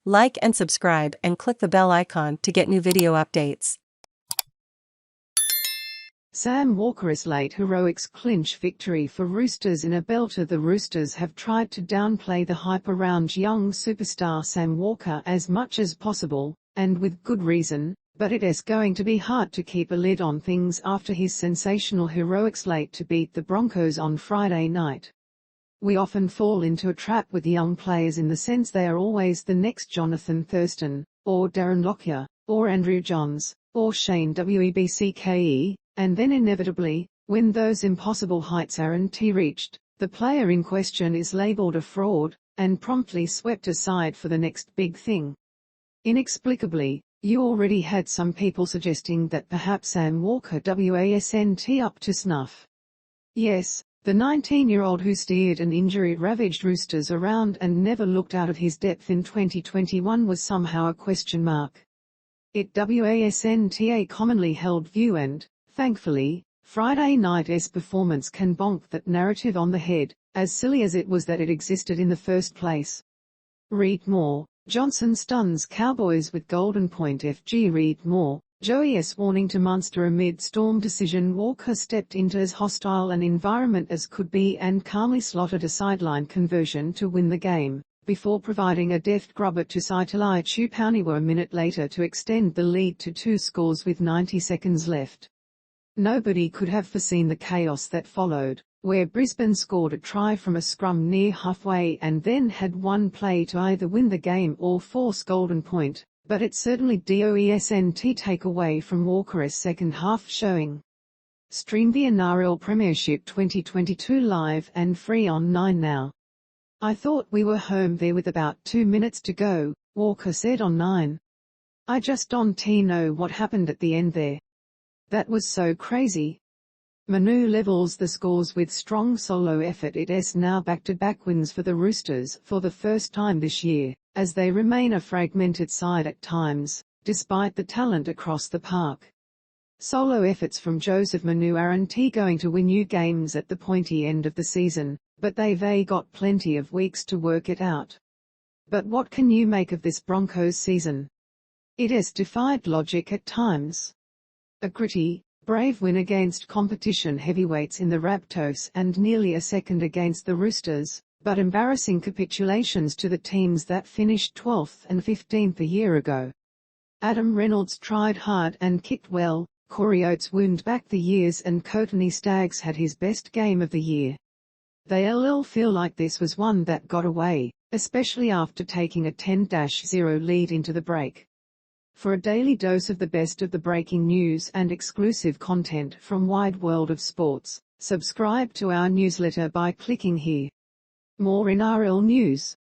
Like and subscribe and click the bell icon to get new video updates. Sam Walker's late heroics clinch victory for Roosters in a belter. The Roosters have tried to downplay the hype around young superstar Sam Walker as much as possible, and with good reason, but it's going to be hard to keep a lid on things after his sensational heroics late to beat the Broncos on Friday night. We often fall into a trap with young players in the sense they are always the next Jonathan Thurston, or Darren Lockyer, or Andrew Johns, or Shane Webcke, and then inevitably, when those impossible heights aren't reached, the player in question is labelled a fraud, and promptly swept aside for the next big thing. Inexplicably, you already had some people suggesting that perhaps Sam Walker wasn't up to snuff. Yes, the 19-year-old who steered an injury-ravaged Roosters around and never looked out of his depth in 2021 was somehow a question mark. It wasn't a commonly held view and, thankfully, Friday night's performance can bonk that narrative on the head, as silly as it was that it existed in the first place. Read more. Johnson stuns Cowboys with Golden Point FG. Read more. Joey S. warning to Munster amid Storm decision. Walker stepped into as hostile an environment as could be and calmly slotted a sideline conversion to win the game, before providing a deft grubber to Saitali Tupaniwa a minute later to extend the lead to 2 scores with 90 seconds left. Nobody could have foreseen the chaos that followed, where Brisbane scored a try from a scrum near halfway and then had one play to either win the game or force Golden Point. But it certainly doesn't take away from Walker's second half showing. Stream the NRL Premiership 2022 live and free on 9 Now. I thought we were home there with about 2 minutes to go, Walker said on 9. I just don't know what happened at the end there. That was so crazy. Manu levels the scores with strong solo effort. It's now back-to-back wins for the Roosters for the first time this year, as they remain a fragmented side at times, despite the talent across the park. Solo efforts from Joseph Manu aren't going to win you games at the pointy end of the season, but they've got plenty of weeks to work it out. But what can you make of this Broncos season? It has defied logic at times. A gritty, brave win against competition heavyweights in the Raptors and nearly a second against the Roosters, but embarrassing capitulations to the teams that finished 12th and 15th a year ago. Adam Reynolds tried hard and kicked well, Corey Oates wound back the years and Courtney Staggs had his best game of the year. They'll feel like this was one that got away, especially after taking a 10-0 lead into the break. For a daily dose of the best of the breaking news and exclusive content from Wide World of Sports, subscribe to our newsletter by clicking here. More NRL news.